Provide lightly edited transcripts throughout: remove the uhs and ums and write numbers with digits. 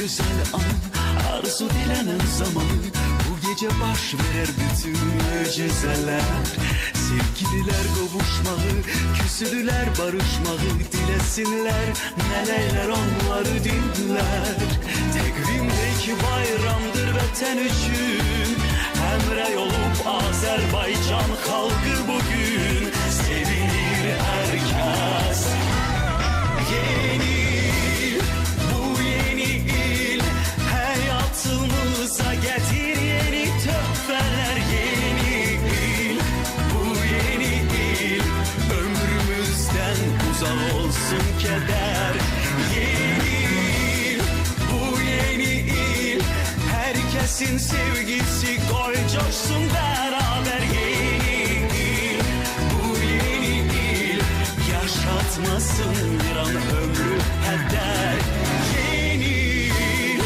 güzel an, arzu dilenen zamanı. Bu gece baş verer bütün mucizeler. Sevgililer kavuşmağı, küsülüler barışmağı dilesinler. Melekler onları dinler. Tekvimdeki bayramdır vətən üçün. Həmrəy olup Azərbaycan xalqı bugün. Sevinir herkes. Yeni il, bu yeni il, hayatımıza getir yeni töhfələr. Yeni il, bu yeni il, ömrümüzden uzak olsun keder. Yeni il, bu yeni il, herkesin sevgisi koy coşsun beraber. Yeni il, bu yeni il, yaşatmasın bir an ömrü heder. Yeni il.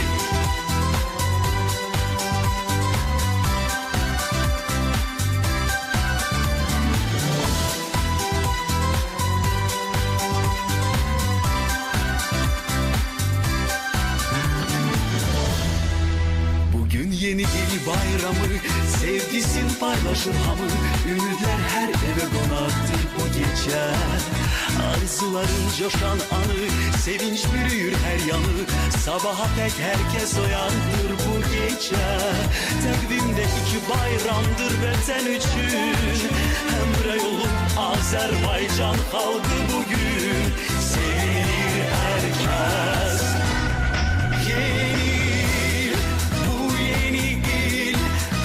Bugün yeni il bayramı, sevgisin paylaşır hamı. Ümitler her eve konaktır bu gece. Arzuların coşan anı, sevinç bürüyür her yanı. Sabaha dek herkes uyandır bu gece. Takvimde iki bayramdır vətən üçün. Həmrəy olup Azərbaycan xalqı bugün. Sevinir herkes. Yeni il, bu yeni il,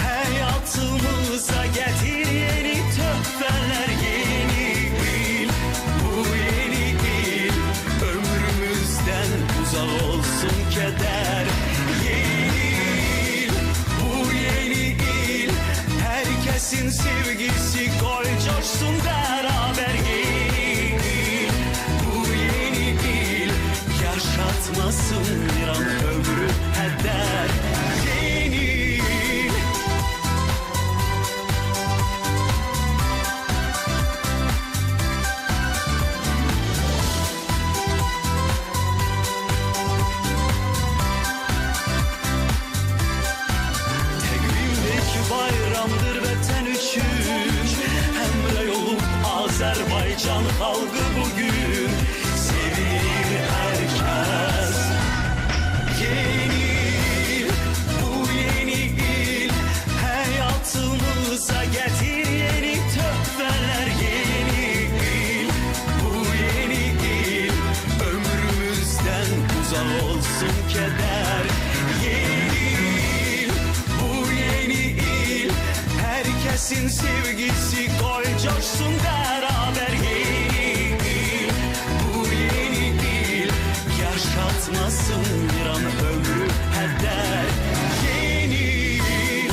hayatımıza getir yeni töhfələr. Yeni il, bu yeni il, ömrümüzden uzak olsun keder. Yeni il, bu yeni il, herkesin sevgisi koy coşsun beraber. Yeni il, bu yeni il, yaşatmasın bir an ömrü heder. Yeni il. Tekvimdeki bayramdır vətən üçün. Həmrəy olup Azərbaycan xalqı bugün. Sevinir herkes. Yeni il, bu yeni il, hayatımıza getir yeni töhfələr. Yeni il, bu yeni il, ömrümüzden uzak olsun keder. Yeni il, bu yeni il, herkesin sevgisi koy coşsun beraber. Yeni il, bu yeni il, yaşatmasın bir an ömrü heder. Yeni il.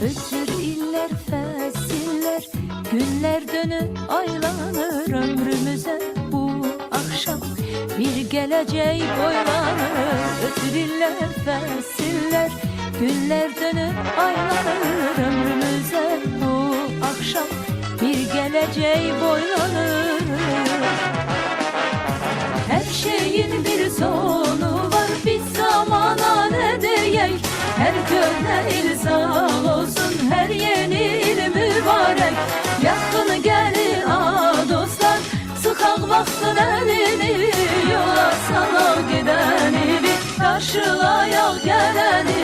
Ötür iller, fəsillər, günlər dönür, aylanır ömrümüzə bu akşam bir gələcək boylanır. Ötür iller, fəsillər, günlər dönür, aylanır ömrümüzə bu akşam bir gələcək boylanır. Her şeyin bir sonu var, biz zamana ne diyek? Her köhne il sağ olsun, her yeni il mübarek. Yakın gelin a dostlar, sıkak baksın elini, yola sana gideni, bir karşılayak geleni.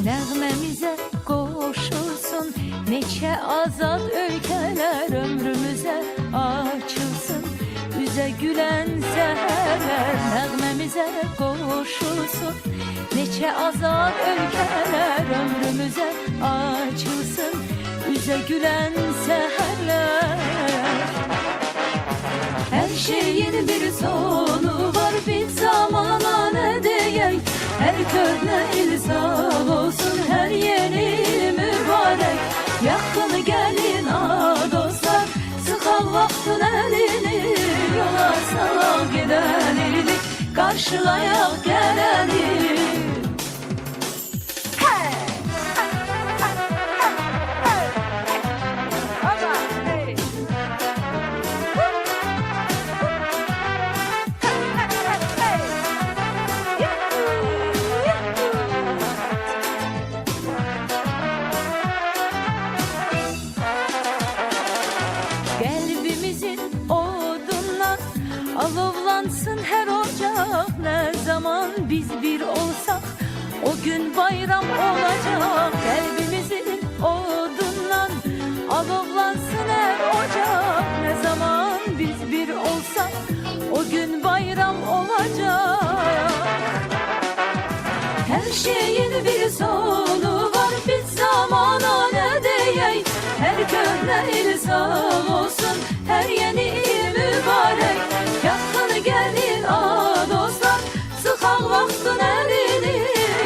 Nəğməmizə qoşulsun neçə azad ölkələr, ömrümüzə açılsın üzə gülən səhərlər. Nəğməmizə qoşulsun neçə azad ölkələr, ömrümüzə açılsın üzə gülən səhərlər. Her şeyin bir sonu var, bir zamana ne diyek? Her köhne il sağ olsun, her yeni il mübarek. Yakın gelin a dostlar, sıkal vaktin elini, yola sana gideni, karşılayak geleni. Alovlansın her ocak, ne zaman biz bir olsak o gün bayram olacak. Kalbimizin odundan alovlansın her ocak, ne zaman biz bir olsak o gün bayram olacak. Her şeyin bir sonu var, biz zamana ne diyek? Her köhne il sağ olsun, her yeni il mübarek. Yakın gelin a dostlar, sıkak vaktin elini,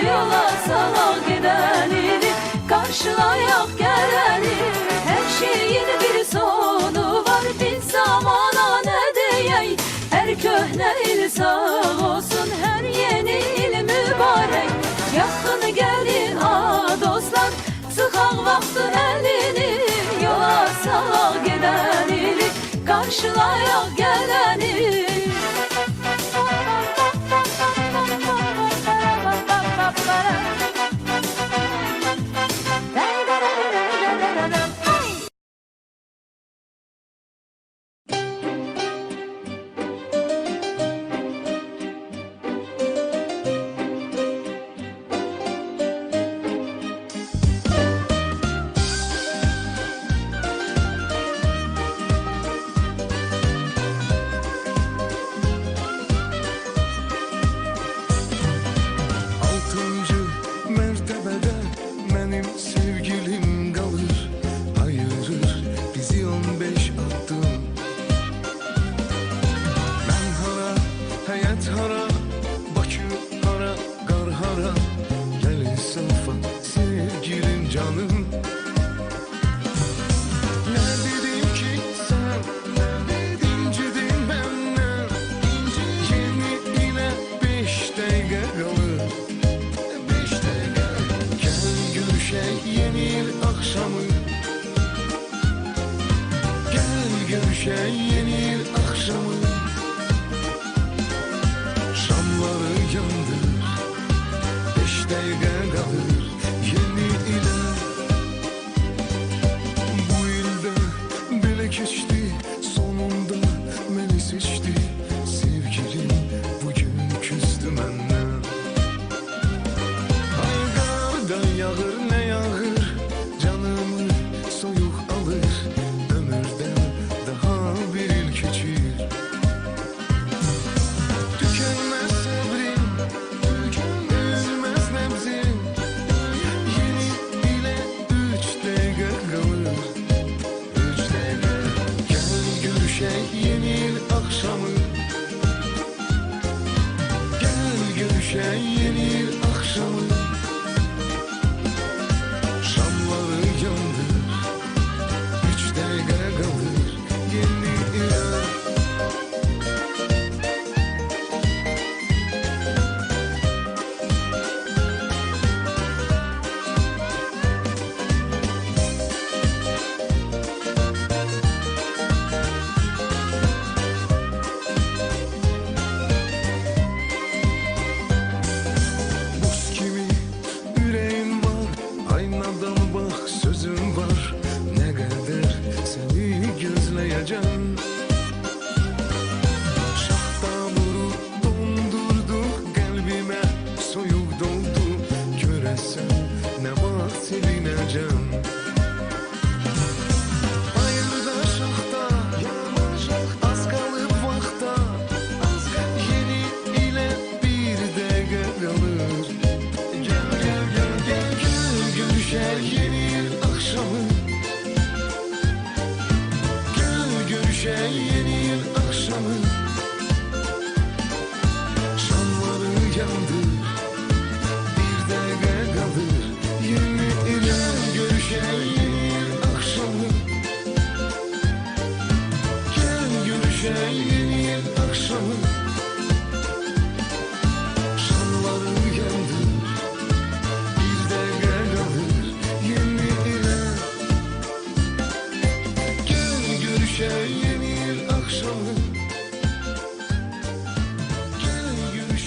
yola sana gideni, karşılayak geleni. Her şeyin bir sonu var, bir zamana ne diyek? Her köhne il sağ olsun, her yeni il mübarek. Yakın gelin a dostlar, sıkak vaktin elini, yola sana gideni, karşılayak geleni.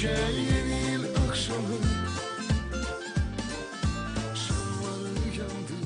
gece yeni yıl akşamı şamları yandır.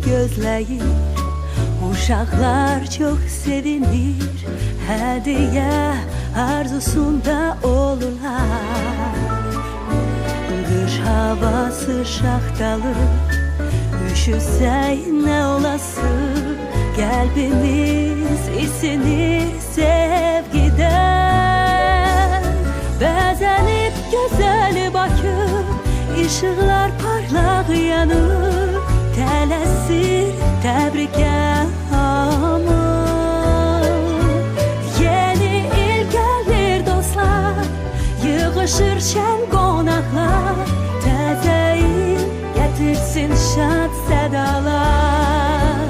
gözləyir, uşaqlar çox sevinir, hədiyyə arzusunda olurlar. Qış havası şaxtalı, üşüsək nə olası, qəlbimiz isinir sevgidən. Bəzənib gözəli Bakı, işıqlar parlaq yanır, tələsir təbrikə hamı. Yeni il gəlir dostlar, yığışır şən qonaqlar, təzə il gətirsin şad sədalar.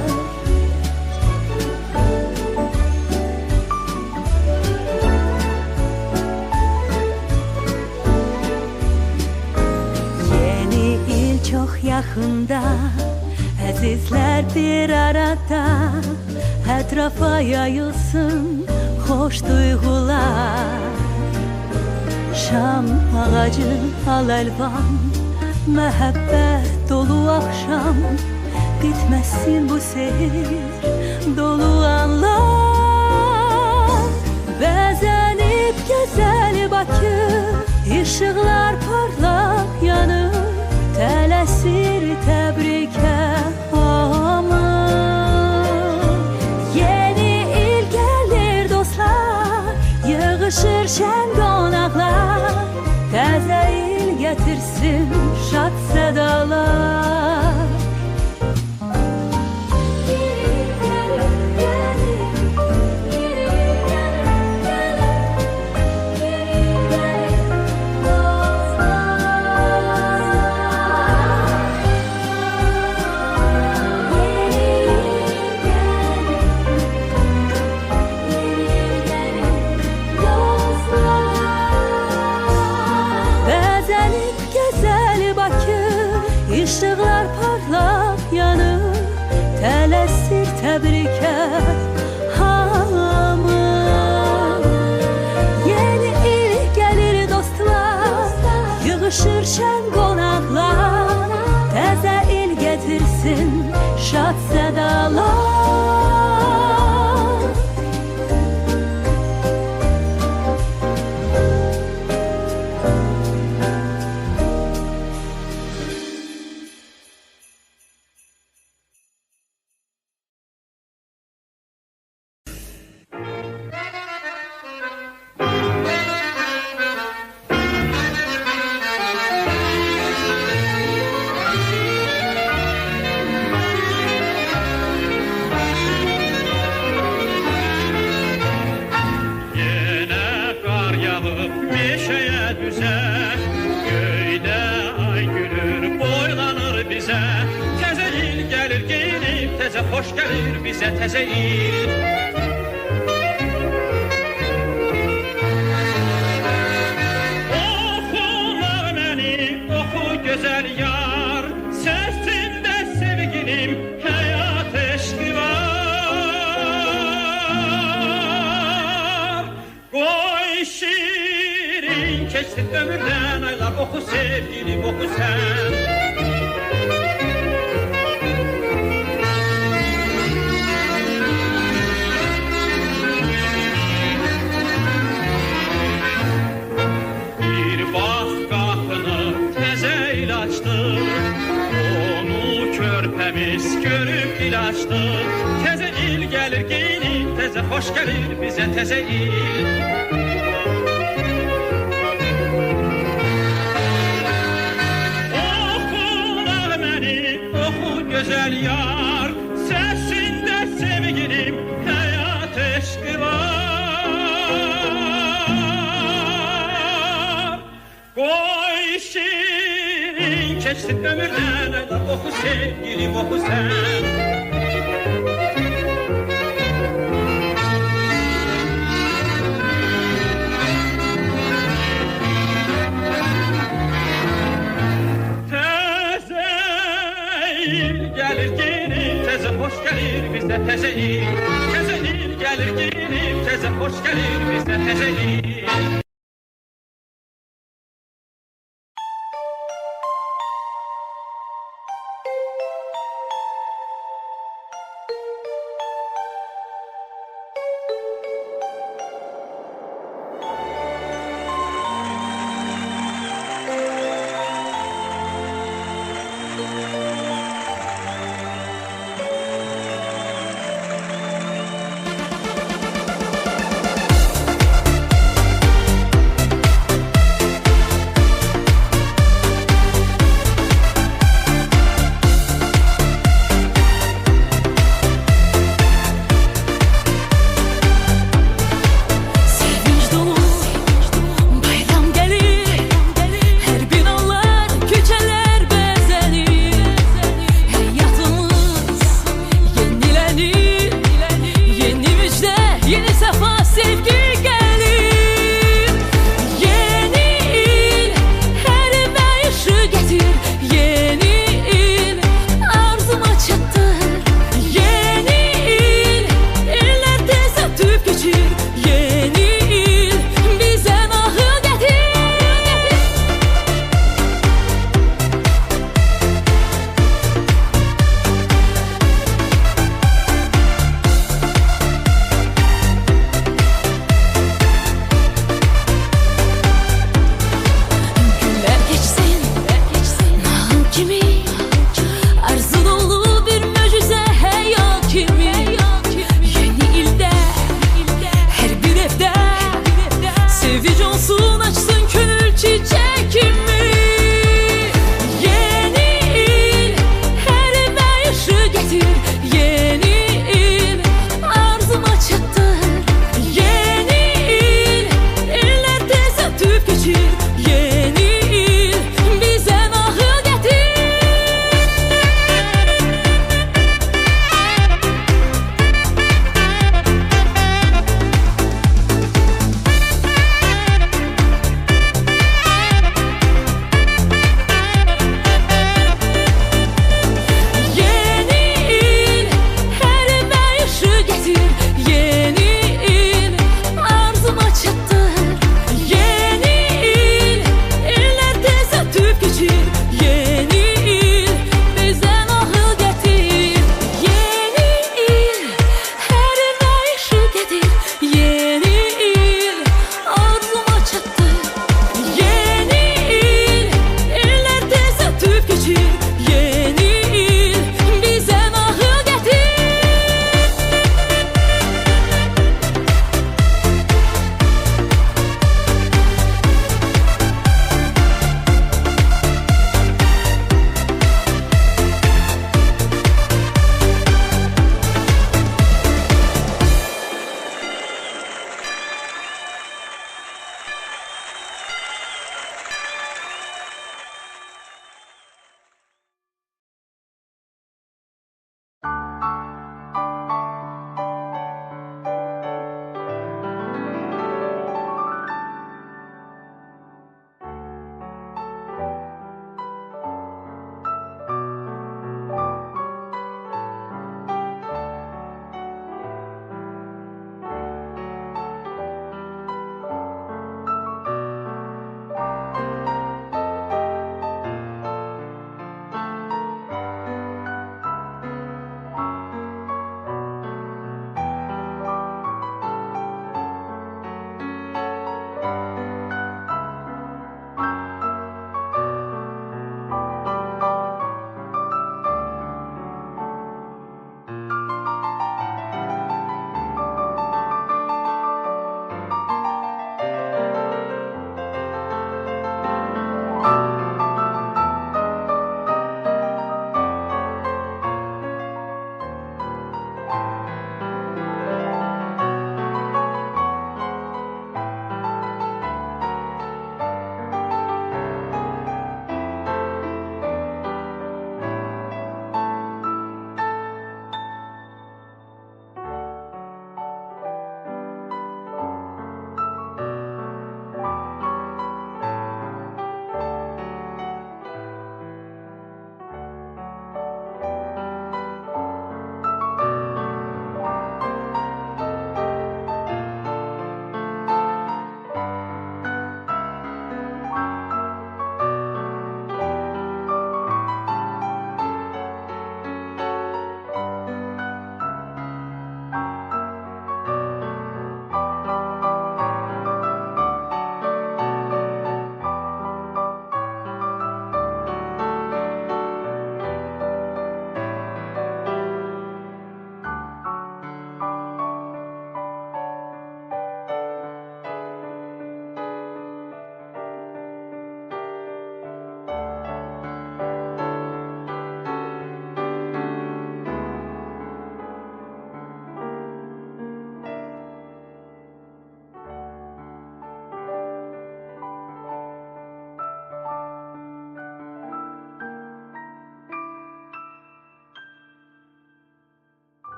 Yeni il çox yaxında, əzizlər bir arada, ətrafa yayılsın xoş duyğular. Şam ağacı al-əlvan, məhəbbət dolu axşam, bitməsin bu sehir dolu anlar. Bəzənib gözəli Bakı, işıqlar parlaq yanır, tələsir təbrikə hamı. Yeni il gəlir dostlar, yığışır şən qonaqlar, təzə il gətirsin şad sədalar. İşıqlar parlaq yanır, tələsir təbrikə hamı. Yeni il gəlir dostlar, yığışır şən qonaqlar, təzə il gətirsin şad sədalar. Çıxıb meşəyə düzə, göydə ay gülür, boylanır bizə. Təzə il gəlir geyinib, təzə xoş gəlir bizə təzə il. Oxular məni, oxu gözəl yar, səsində sevgilim, həyat eşqi var. Qoy şirin keçsin ömürdən aylar, oxu sevgilim, oxu sən. Bir bax qapını təzə il açdı, onu körpəmiz görüb il açdı. Təzə il gəlir geyinib, təzə xoş gəlir bizə təzə il. Oxular məni, oxu gözəl yar, səsində sevgilim, həyat eşqi var. Qoy şirin keçsin ömürdən aylar, oxu sevgilim, oxu sən. Təzə il gəlir geyinib, təzə xoş gəlir bizə təzə il. Təzə il gəlir geyinib, təzə xoş gəlir bizə təzə il.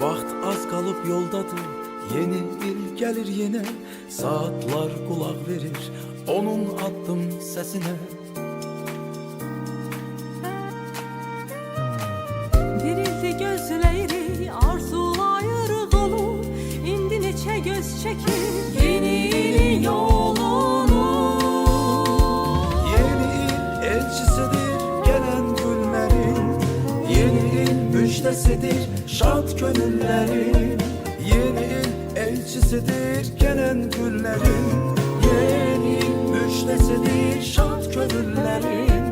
Vaxt az qalıb yoldadır, yeni il gəlir yenə. Saatlar qulaq verir onun addım səsinə. Dirildi gözleri arzulayırıq onu. İndi neçə göz çəkir yeni ilin yolunu. Yeni il elçisidir gelen günlerin, yeni il müjdesidir şad gönüllerin. Yeni il elçisidir gelen günlerin, yeni il müjdesidir şad gönüllerin.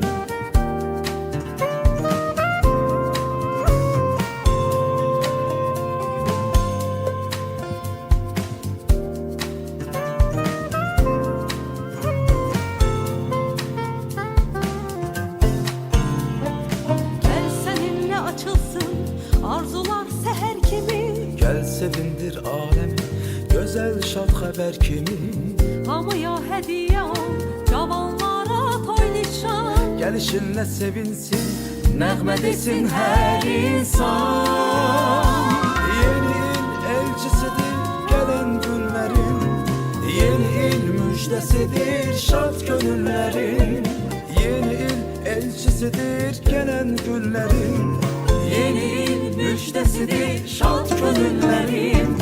Gel seninle açılsın arzular seher kimi. Gel sevindir alemi, güzel şad haber kimi. Hamıya hediye ol, cavanlara toy nişan. Gelişinle sevinsin, nəğmə desin her insan. Yeni il elçisidir gelen günlerin, yeni il müjdesidir şad gönüllerin. Yeni il elçisidir gelen günlerin, yeni il müjdesidir şad gönüllerin.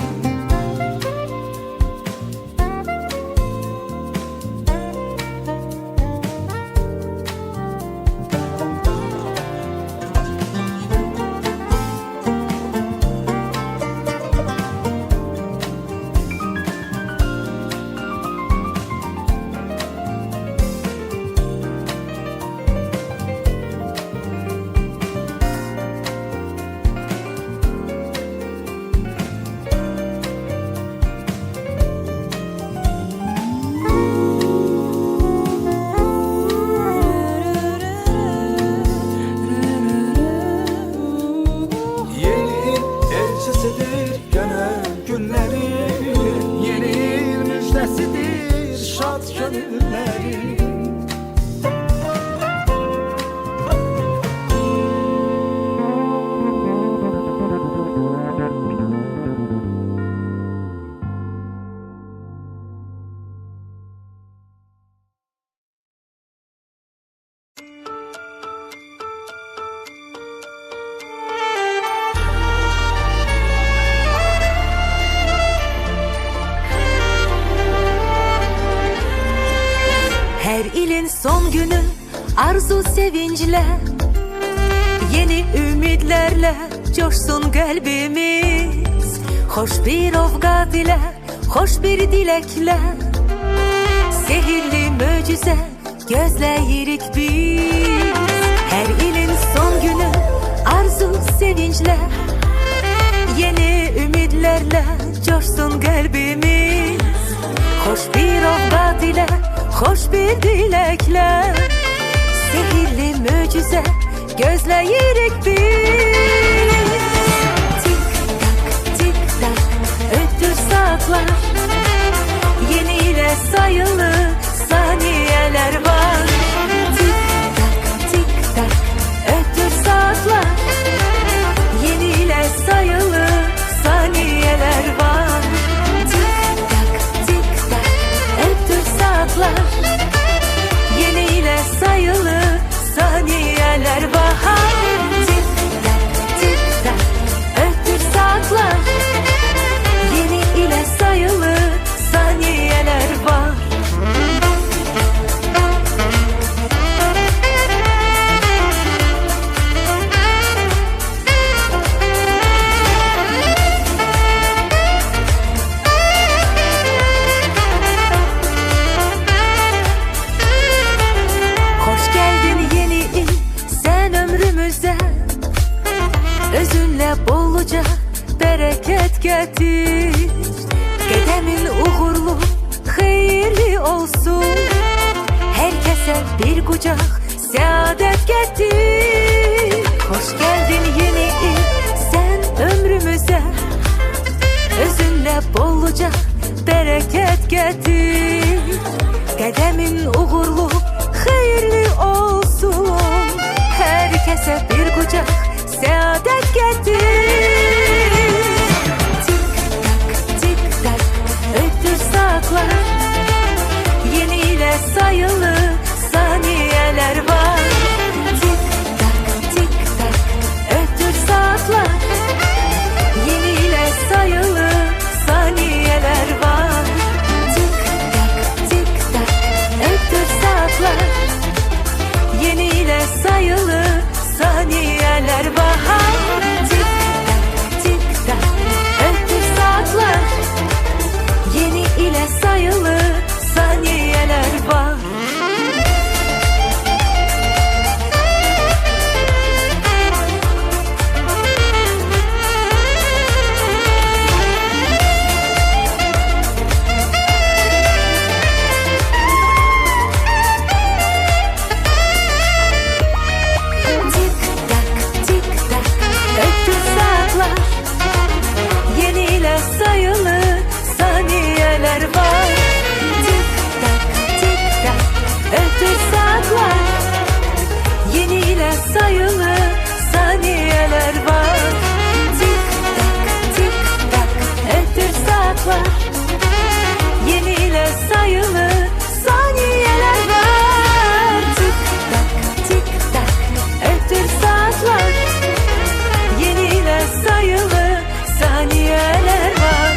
Yeni il elçisidir gelen günlerin, yeni il müjdesidir şad gönüllerin. Her ilin son günü arzu sevinçle, yeni ümitlerle coşsun kalbimiz. Hoş bir ovqat ile, hoş bir dilekle, sehirli möcüze gözleyirik biz. Her ilin son günü arzu sevinçle, yeni ümitlerle coşsun kalbimiz. Hoş bir ovqat ile, hoş bir dilekle, sehirli möcüze gözleyirik biz. Tik tak tik tak öttür saatler, yeni ile sayılı saniyeler var. Tik tak öttür saatler, yeni ile sayılı saniyeler var. Tik tak öttür saatler, yeni ile sayılı saniyeler var. Tik tak öttür saatler, yeni ile sayılı saniyeler var. Hoş geldin yeni il sen ömrümüze, özünle bolluca bereket getir. Qədemin uğurlu, xeyirli olsun, herkese bir kucak saadet getir. Hoş geldin yeni il sen ömrümüze, özünle bolluca bereket getir. Qədemin uğurlu, xeyirli olsun, herkese bir kucak saadet getir. saatler, yeni ile sayılı saniyeler var. Tik tak tik tak ötür saatler, yeni ile sayılı saniyeler var. Tik tak ötür saatler, yeni ile sayılı saniyeler var. Tik tak ötür saatler, yeni ile sayılı saniyeler var. Sayılı saniyeler var. Tik tak ötür saatler, yeni ile sayılı saniyeler var. Tik tak ötür saatler, yeni ile sayılı saniyeler var.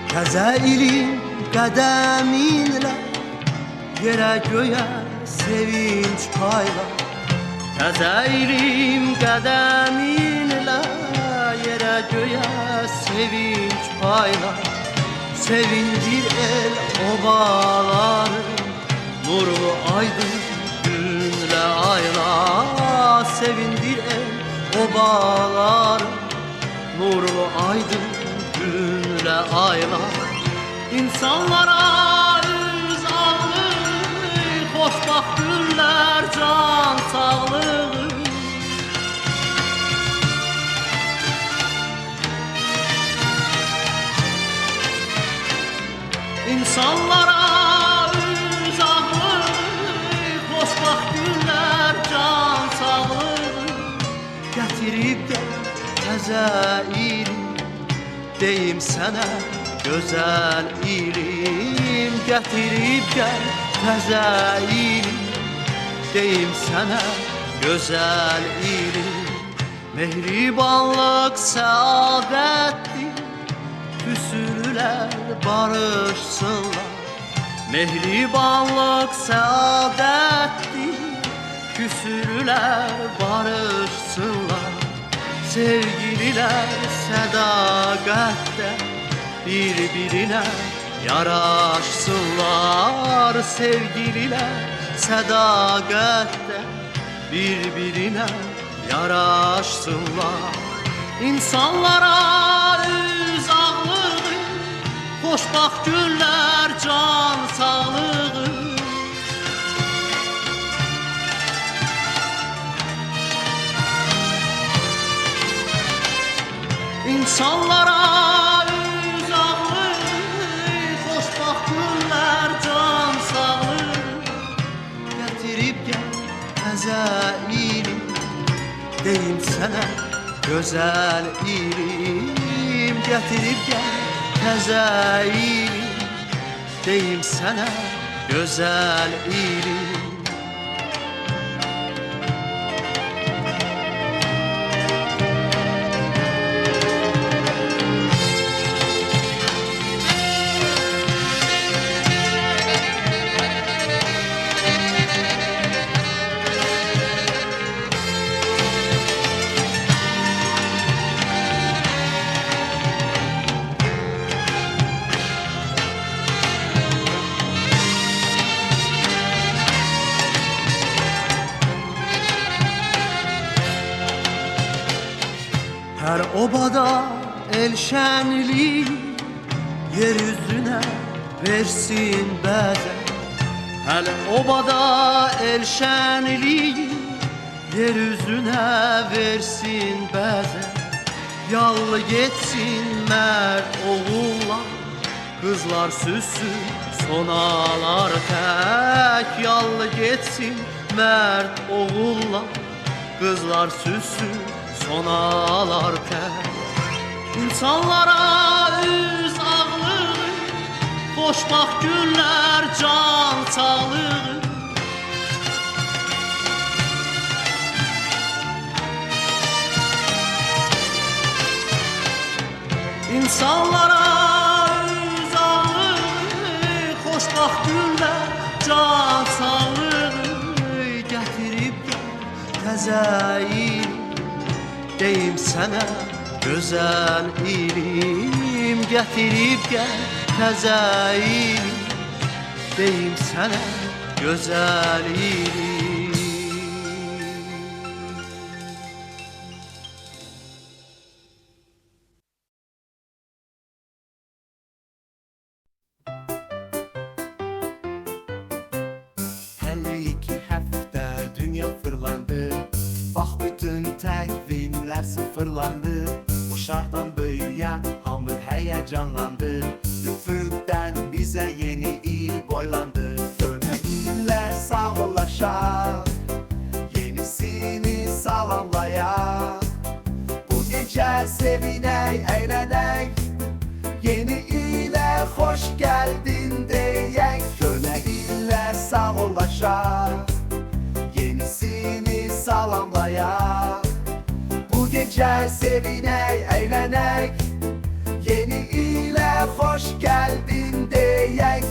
Təzə ilin qədəminlə yerə göyə sevinç payla. Təzə ilin qədəminlə yerə göyə sevinç payla. Sevindir el obaları, nurlu aydın günlə ayla. Sevindir el obaları, nurlu aydın günlə ayla. İnsanlara üz ağlığı, xoşbaxt günlər can sağlığı. İnsanlara üz ağlığı, xoşbaxt günlər can sağlığı. Gətirib gəl təzə ilim, deyim sənə gözəl ilim. Gətirib gəl təzə ilim, deyim sənə gözəl ilim. Mehribanlıq səadətdir, küsülülər barışsınlar. Mehribanlıq səadətdir, küsülülər barışsınlar. Sevgililər sədaqətdə bir-birinə yaraşsınlar. Sevgililər sədaqətdə bir-birinə yaraşsınlar. İnsanlara üz ağlığı, xoşbaxt günlər can sağlığı. İnsanlara üz ağlığı, xoşbaxt günlər can sağlığı. Gətirib gəl təzə ilim, deyim sənə gözəl ilim. Gətirib gəl təzə ilim, deyim sənə gözəl ilim. Her obada el şenliği yeryüzüne versin bəzən. Her obada el şenliği yeryüzüne versin bəzən. Yallı getsin mərd oğullar, kızlar süssün sonalar tək. Yallı getsin mərd oğullar, kızlar süssün sonalar tək. İnsanlara üz ağlığı, xoşbaxt günlər can sağlığı. İnsanlara üz ağlığı, xoşbaxt günlər can sağlığı. Gətirib gəl təzə ilim, deyim sənə gözəl ilim. Gətirib gəl təzə ilim, deyim sənə gözəl ilim. Hele 2 həftə dünya fırlandı. Bax bütün təqvimlər sıfırlandı. Uşaqdan böyüyə hamı həyəcanlandı. Üfüqdən bizə yeni il boylandı. Dönən illər sağollaşaq, yenisini salamlayaq. Bu gecə sevinək, əylənək, yeni ilə xoş gəldin deyək. Dönən illər sağollaşaq, yenisini salamlayaq. Bu gecə sevinək, əylənək, Yeni ile hoş geldin deyək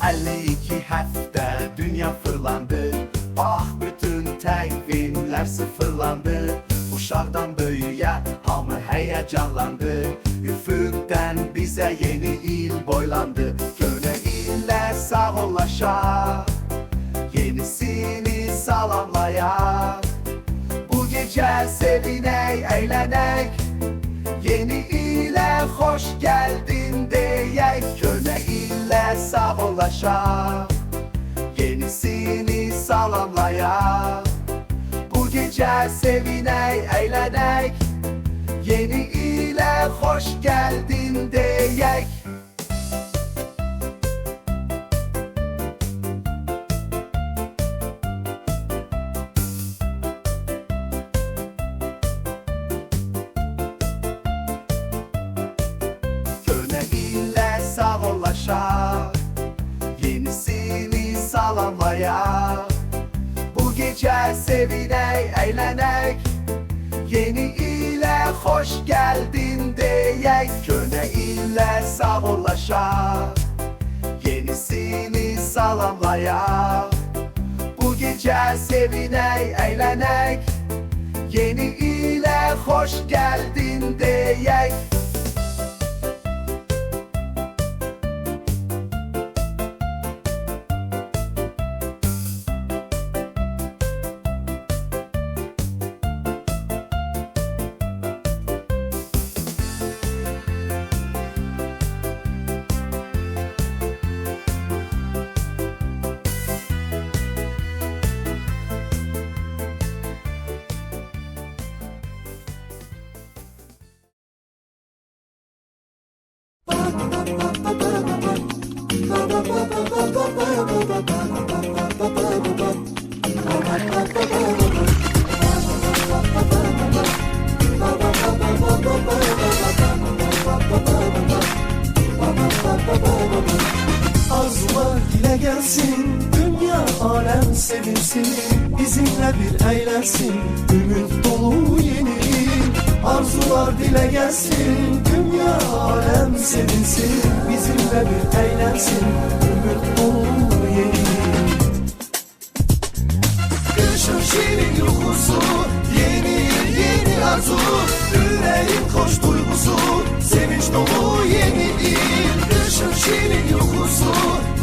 52 həftə dünya fırlandı Ah bütün təqvimlər sıfırlandı Uşaqdan böyüyə hamı həyəcanlandı Üfüqdən bizə yeni il boylandı Köhnə illər sağollaşaq Yenisini salamlayaq Bu gecə sevinək, əylənək Yeni ile hoş geldin deyək Köhnə ilə sağollaşaq Yenisini salamlayaq Bu gecə sevinək, əylənək Yeni ile hoş geldin deyək Köhnə ilə sağollaşaq Yenisini salamlayaq Bu gecə sevinək, əylənək Yeni ilə hoş geldin deyək Köhnə ilə sağollaşaq Yenisini salamlayaq Bu gecə sevinək, əylənək Yeni ilə hoş geldin deyək Arzular dile gelsin, dünya alem sevinsin, bizimle bir eğlensin, ümit dolu yeni yıl. Arzular dile gelsin, dünya alem sevinsin, bizimle bir eğlensin, ümit dolu yeni yıl. Kışın şirin yuhusu, yeni yıl yeni arzu, yüreğin hoş duygusu, sevinç dolu yeni yıl. Kışın şirin yuhusu,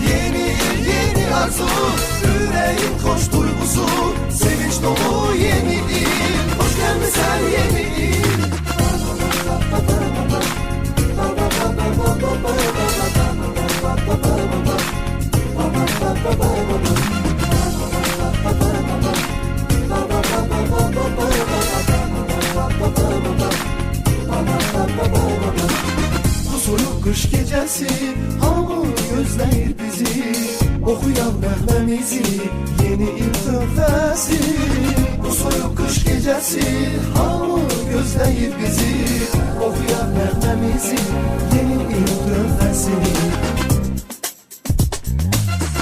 yeni yıl yeni arzu, yüreğin hoş duygusu, sevinç dolu yeni yıl. Hoş gelmişsen yeni yıl. Bu soyuq qış gecəsi hamı gözləyir bizi, oxuyan nəğməmizi, yeni il töhfəsi. Bu soyuq qış gecəsi hamı gözləyir bizi, oxuyan nəğməmizi, yeni il töhfəsi.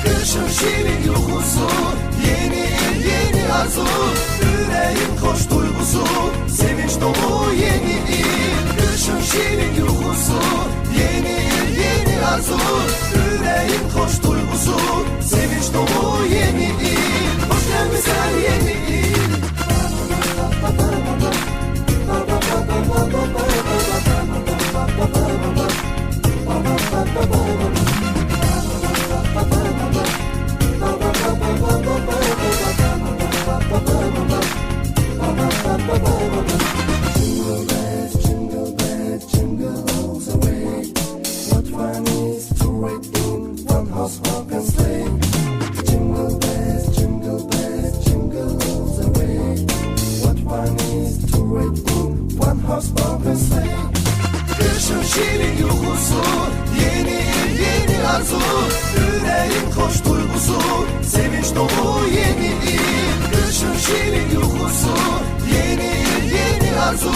Kışın şirin yuhusu, yeni il yeni arzu, yüreğin hoş duygusu, sevinç dolu yeni il. Kışın şirin yuhusu, yeni yıl yeni arzu, yüreğin hoş duygusu, sevinç dolu yeni yıl. Hoş gelmişsen yeni yıl. Kışın şirin yuhusu, yeni yıl yeni arzu, yüreğin hoş duygusu, sevinç dolu yeni yıl. Kışın şirin yuhusu, yeni yıl yeni arzu,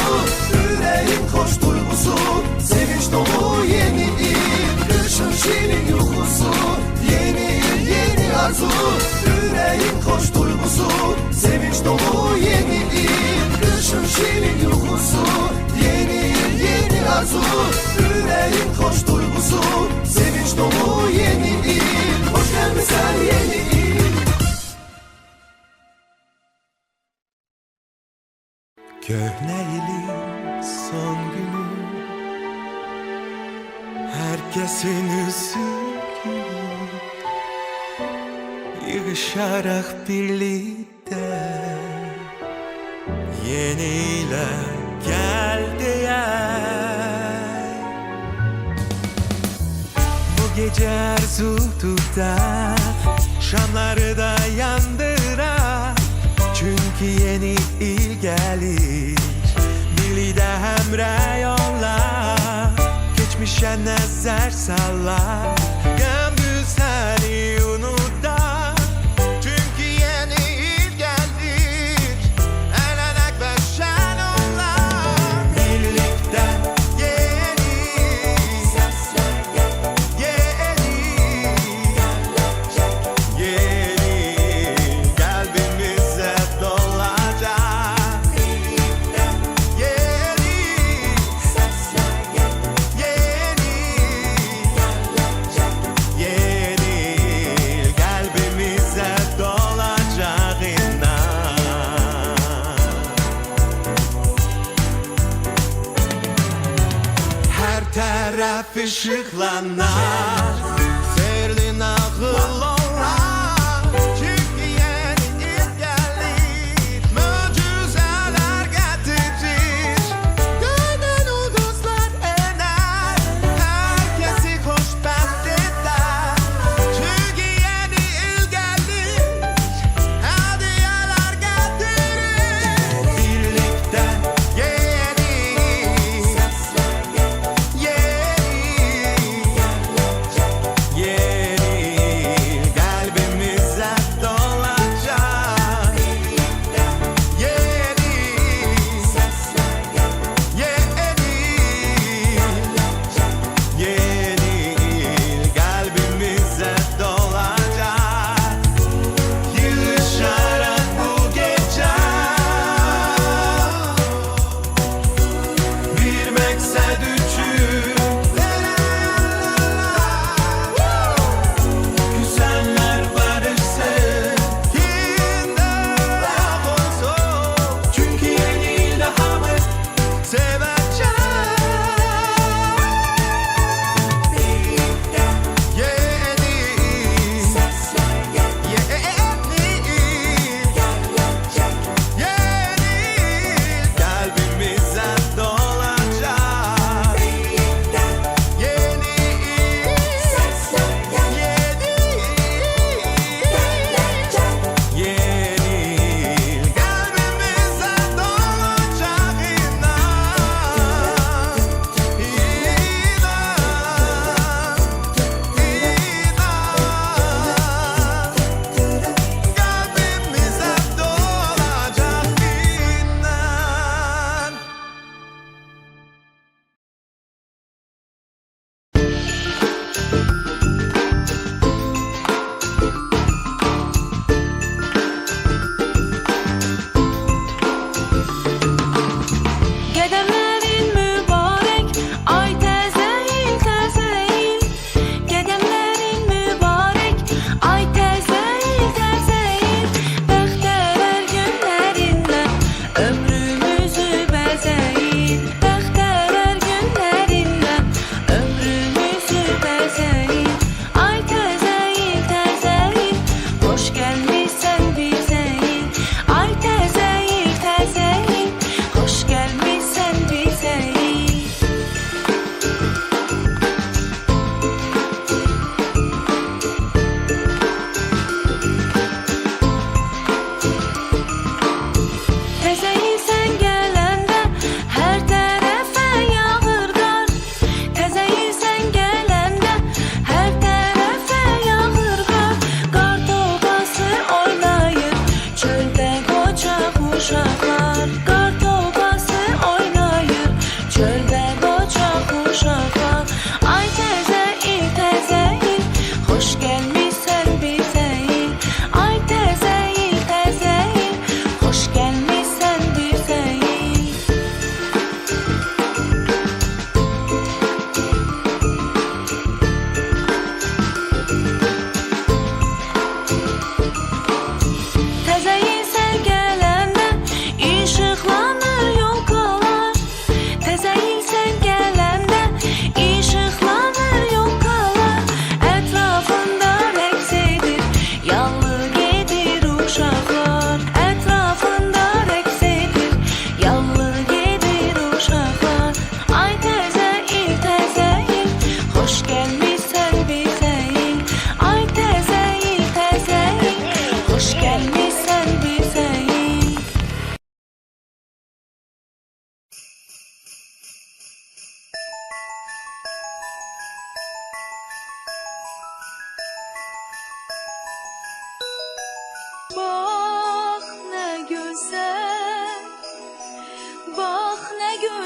yüreğin hoş duygusu, sevinç dolu yeni yıl. Kışın şirin yuhusu, yeni yıl yeni arzu, yüreğin hoş duygusu, sevinç dolu yeni yıl. Kışın şirin yuhusu, yeni yıl yeni arzu, yüreğin Köhne ilin son günü, herkesin üzgünü, yığışarak birlikte yeniyle geldi Bu gece arzu tutar, şamları da yandırar. Çünkü yeni il gelir, birliği de hemre yollar. Geçmişe nazar sallar, gündüz seni unutar. Çünkü yeni il gelir, eğlenek ve şen olur. Birlikte yeni, yeni kalbimize dolacak. Yeni kalbimize dolacak inan. Her taraf ışıklanar, sırlı nağıl olar. Çünkü yeni il gelir, mucizeler getirir. Göğden ulduzlar iner, herkesi hoşbeht eder. Çünkü yeni il gelir, hediyeler getirir. Birlikte yeni, yeni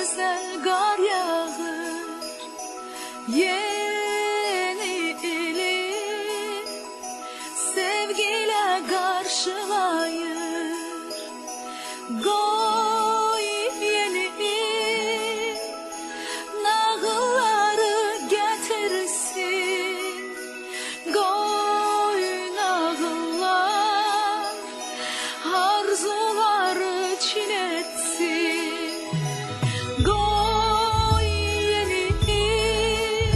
güzel kar yağır. Yeni ili sevgiyle karşılayır. Koy yeni il nağılları getirsin. Koy nağıllar arzuları çiğnetsin. Koy yeni il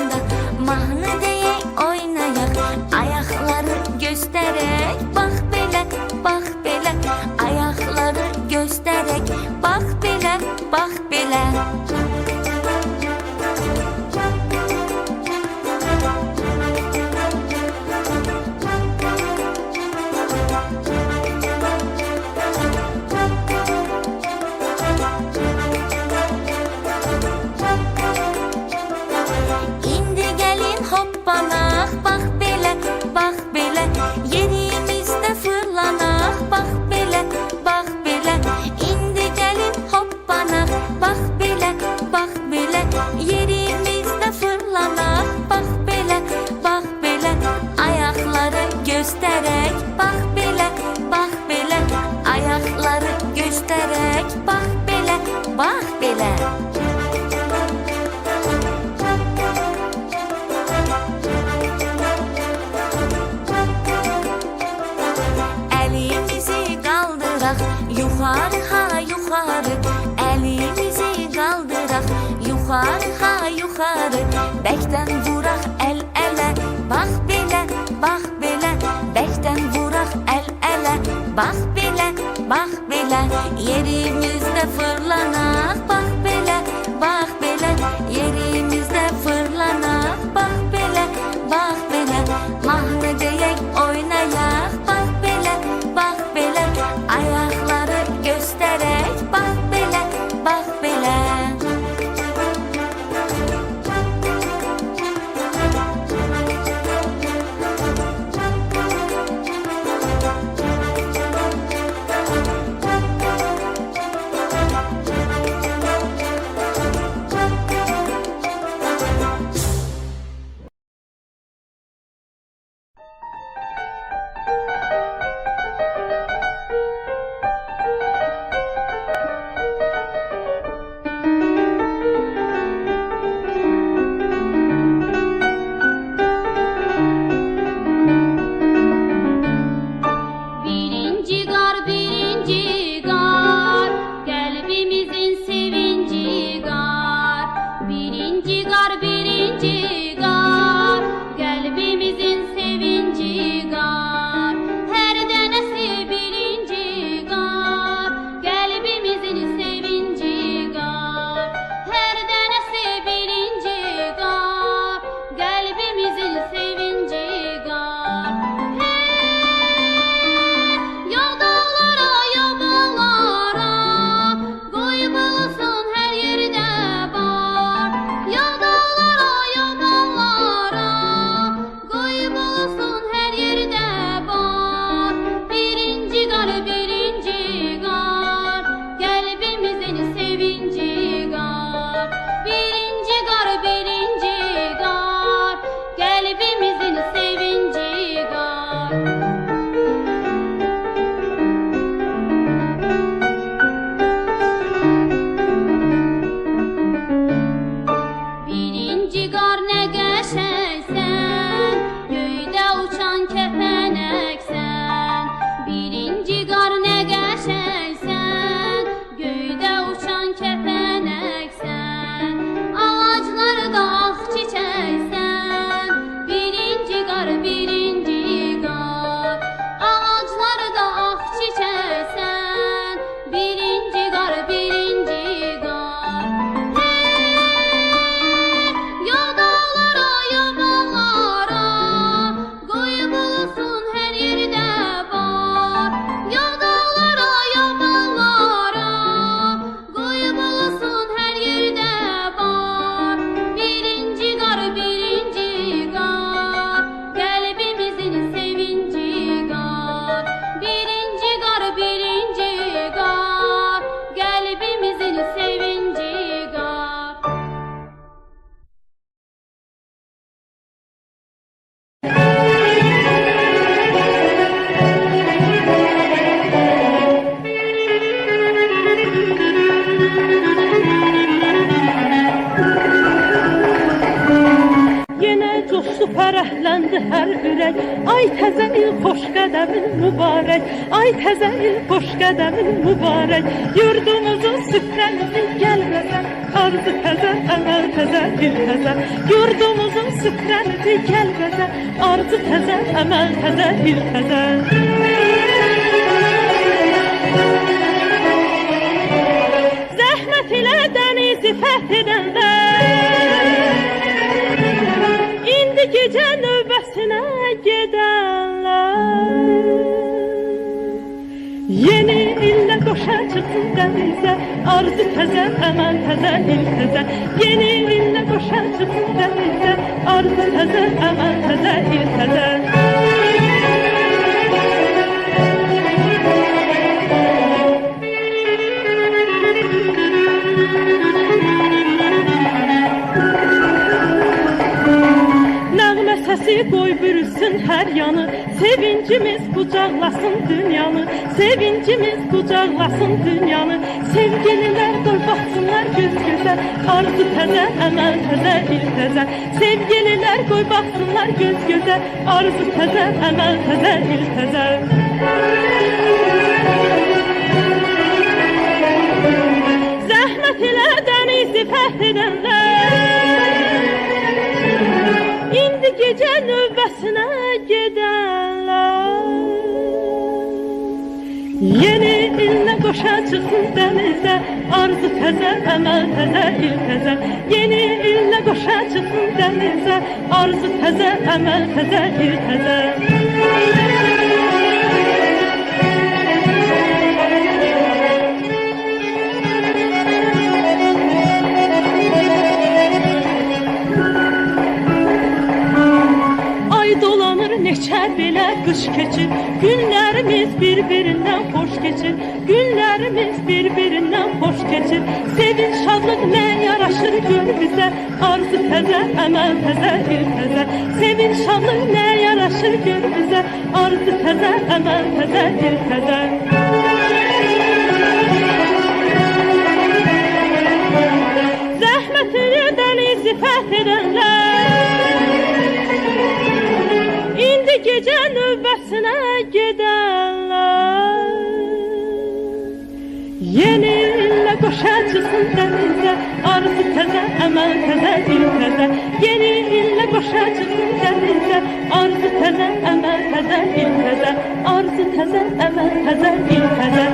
başında mahnı deyək oynayaq, ayaqları göstərək, bax belə, bax belə, ayaqları göstərək, bax belə, bax belə. İndi gəlin hoppanaq, bax belə, bax belə, yerimizdə fırlanaq, bax belə, bax belə. İndi gəlin hoppanaq, bax belə, bax belə, yerimizdə fırlanaq, bax belə, bax belə. Ayaqları göstərək, bax belə, bax belə, ayaqları göstərək, bax belə, bax belə. Əlimizi qaldıraq, yuxarı ha yuxarı, əlimizi qaldıraq, yuxarı ha yuxarı, bəkdən vuraq əl-ələ, bax belə, bax belə, bəkdən vuraq əl-ələ, bax belə, bax belə, yerimizdə fırlanaq, bax belə, bax belə, yerimizdə fırlanaq, bax belə, bax belə, mahnı deyək oynayaq, bax belə, bax belə, ayaqları göstərək, bax belə, bax belə. Birinci qar, qəlbimizin sevinci qar. Birinci qar, qəlbimizin sevinci qar. Hər dənəsi birinci qar, qəlbimizin sevinci qar. Hər dənəsi birinci qar, qəlbimizin sevinci qar. Yoldalara, yobalara, qoyub olsun hər yerdə bar. Yoldalara, yobalara, qoyub olsun hər yerdə bar. Birinci qar, qəlbimizin sevinci qar. Birinci qar, qəlbimizin sevinci qar. Birinci qar nə qəşəngsən, göydə uçan kəpənəksən. Birinci qar nə qəşəngsən, göydə uçan kəpənəksən. Ağaclarda ağ çiçəksən. Birinci qar, ağaclarda ağ çiçəksən. Birinci qar, Yoldalara, yobalara, qoyub olsun hər yerdə bar. Yoldalara, yobalara, qoyub olsun hər yerdə bar. Birinci qar, qəlbimizin sevinci qar. Birinci qar, qəlbimizin sevinci qar. Yenə coşdu, fərəhləndi hər ürək. Ay təzə il, xoş qədəmin mübarək. Ay təzə il, xoş qədəmin mübarək. Yurdumuzun süfrəmizi gəlməsən, xar arzu təzə, əməl təzə, dil təzə. Yurdumuzun süfrənidir gəl bəzə, arzu təzə, əməl təzə, dil təzə. Zəhmət ilə dənizi fəth edənlər, indi gecə növbəsinə gedənlər. Yeni illə qoşa çıxsın dənizə, arzu təzə, əməl təzə, dil təzə. Yeni illə qoşa çıxsın dənizə, arzu təzə, əməl təzə, dil təzə. Nəğmə səsi qoy bürüsün hər yanı, sevincimiz qucaqlasın dünyanı, sevincimiz qucaqlasın dünyanı. Sevgililər qoy baxsınlar göz gözə, arzu təzə, əməl təzə, dil təzə. Sevgililər qoy baxsınlar göz gözə, arzu təzə, əməl təzə, dil təzə. Zəhmət ilə dənizi fəth edənlər, indi gecə növbəsinə gedənlər. Yeni illə qoşa çıxsın dənizə, arzu təzə, əməl təzə, dil təzə. Yeni illə qoşa çıxsın dənizə, arzu təzə, əməl təzə, dil təzə. Neçə belə qış keçir, günlərimiz bir-birindən xoş keçir, günlərimiz bir-birindən xoş keçir. Sevinç, şadlıq nə yaraşır gör bizə, arzu təzə, əməl təzə, dil təzə. Sevinç, şadlıq nə yaraşır gör bizə, arzu təzə, əməl təzə, dil təzə. Zəhmətini dənizi fəth edənlər, indi gecə növbəsinə gedənlər. Yeni illə qoşa çıxsın dənizə, arzu təzə, əməl təzə, dil təzə. Yeni illə qoşa çıxsın dənizə, arzu təzə, əməl təzə, dil təzə. Arzu təzə, əməl təzə, dil təzə.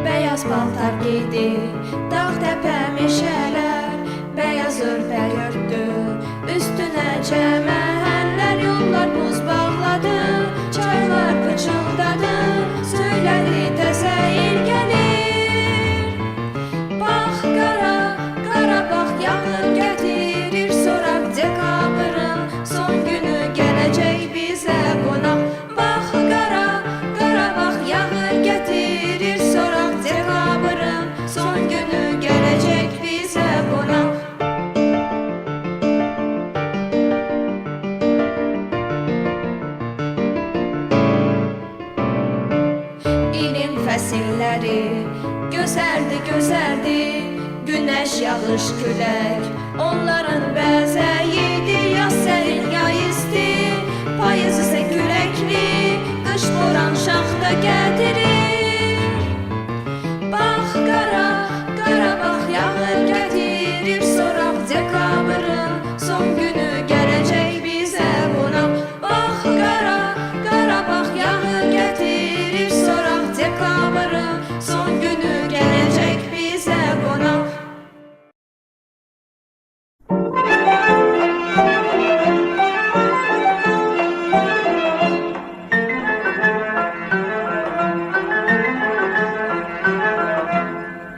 Beyaz paltar giydi, dağ təpə meşələr, beyaz örpək örtdü, üstünə çəmənlər, yollar buz bağladı, çaylar pıçıldadı, söylədi təzə il gəlir. Bax qara, qara bax yağın gətirir, sonra dekabrın son günü gələcək bizə qonaq. Bax qara, qara bax yağın gətirir, sonra qış külək onların bəzəyidir. Yaz sərin, yay isti, payız isə küləkli, qış boran şaxta gətirir. Bax qara, Qarabağ yağır gətirir, soraq dekabrın son günü gələcək bizə qonaq. Bax qara, Qarabağ yağır gətirir, soraq dekabrın son günü gələcək bizə qonaq.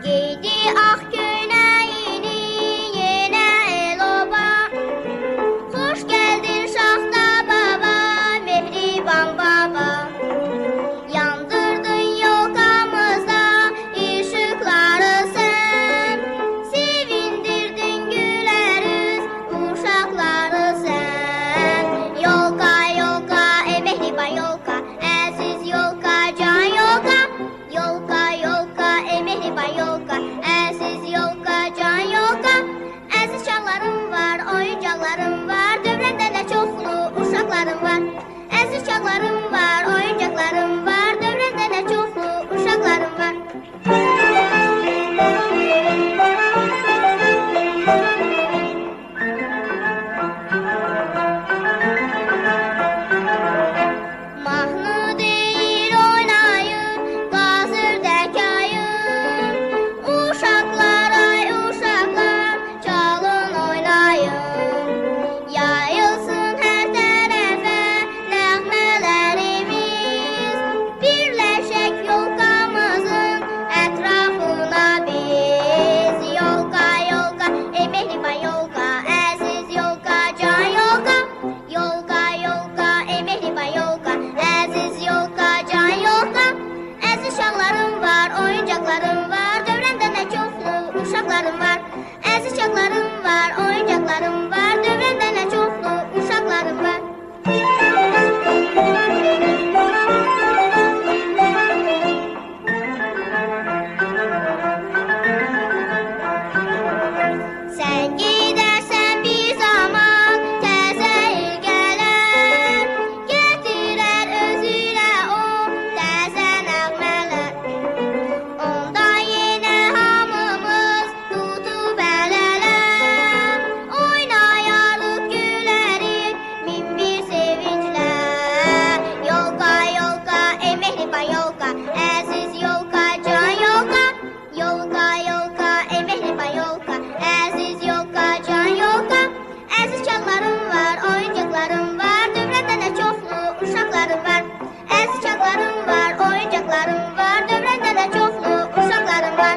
Giydi ağ köynəyini yenə el-oba, xoş gəldin Şaxta baba, mehriban baba. Yandırdın yolkamızda işıqları sən, sevindirdin gülərüz uşaqları sən. Yolka, yolka, mehriban yolka, əziz yolka, can yolka. Yolka, yolka, mehriban yolka, əziz yolka, can yolka. Əziz çağlarım var, oyuncaqlarım var, dövrəndə də çoxlu uşaqlarım var. Əziz çağlarım var, oyuncaqlarım var, dövrəndə də çoxlu uşaqlarım var. Mahnı deyir oynayın, qazır dəkayın. Uşaqlar, ay uşaqlar, çalın oynayın. Yayılsın hər tərəfə nəğmələrimiz, birləşək yolkamızın ətrafına biz. Yolka, yolka, mehriban yolka, əziz yolka, can yolka. Yolka, yolka, mehriban yolka, əziz yolka, can yolka. Əziz uşaqlarım var, oyuncaqlarım var, dövrəndə nə çoxlu uşaqlarım var. Əziz uşaqlarım var, oyuncaqlarım var, dövrəndə nə çoxlu uşaqlarım var. Sən gedərsən bir zaman təzə il gələr, gətirər özülə o təzə nəğmələr. Onda yenə hamımız tutub əl-ələ, oynayarıq, gülərik min bir sevinclə. Yolka, yolka, mehriban yolka, əziz yolka, can yolka. Yolka, yolka, mehriban yolka, əziz yolka, can yolka. Əziz çağlarım var, oyuncaqlarım var, dövrəndə nə çoxlu uşaqlarım var. Əziz çağlarım var, oyuncaqlarım var, dövrəndə nə çoxlu uşaqlarım var.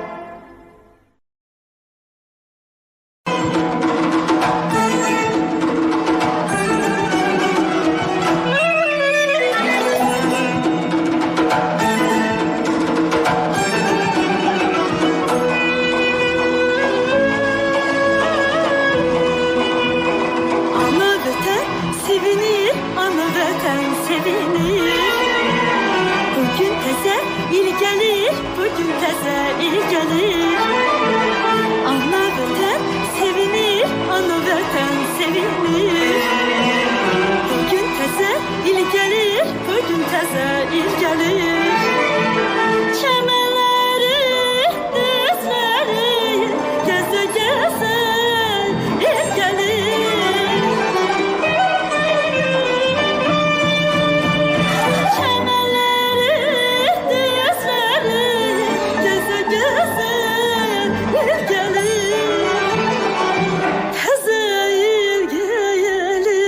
Ana vətən sevinir, ana vətən sevinir. Bugün təzə il gəlir, bugün təzə il gəlir. Ana vətən sevinir, ana vətən sevinir. Bugün təzə il gəlir, bugün təzə il gəlir. Çəmənləri, düzləri, gəzə gəzə il gəlir. Çəmənləri, düzləri, gəzə gəzə il gəlir. Təzə il gəlir.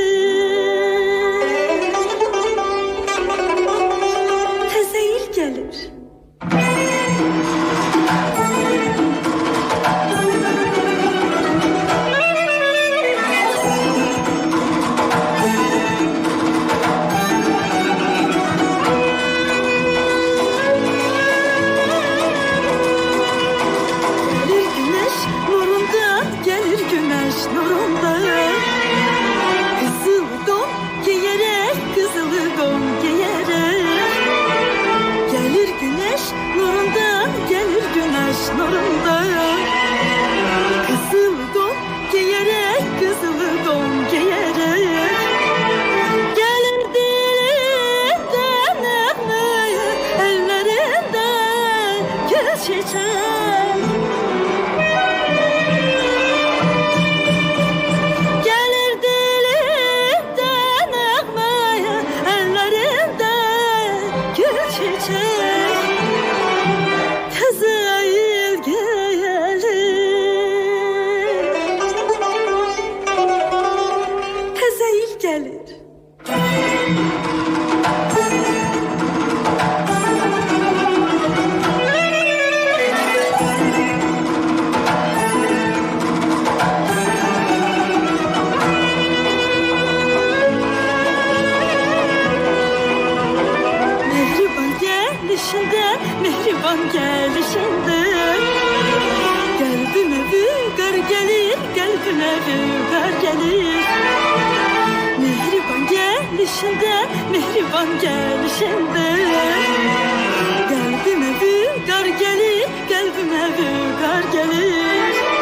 Təzə il gəlir. Gelir güneş nurunda, gelir güneş nurunda. Kızıl don giyerek, kızıl don giyerek. Gelir güneş nurunda, gelir güneş nurunda. Kızıl kalbime vügar gelir. Mehriban gelişinde, mehriban gelişinde kalbime vügar gelir, kalbime vügar gelir.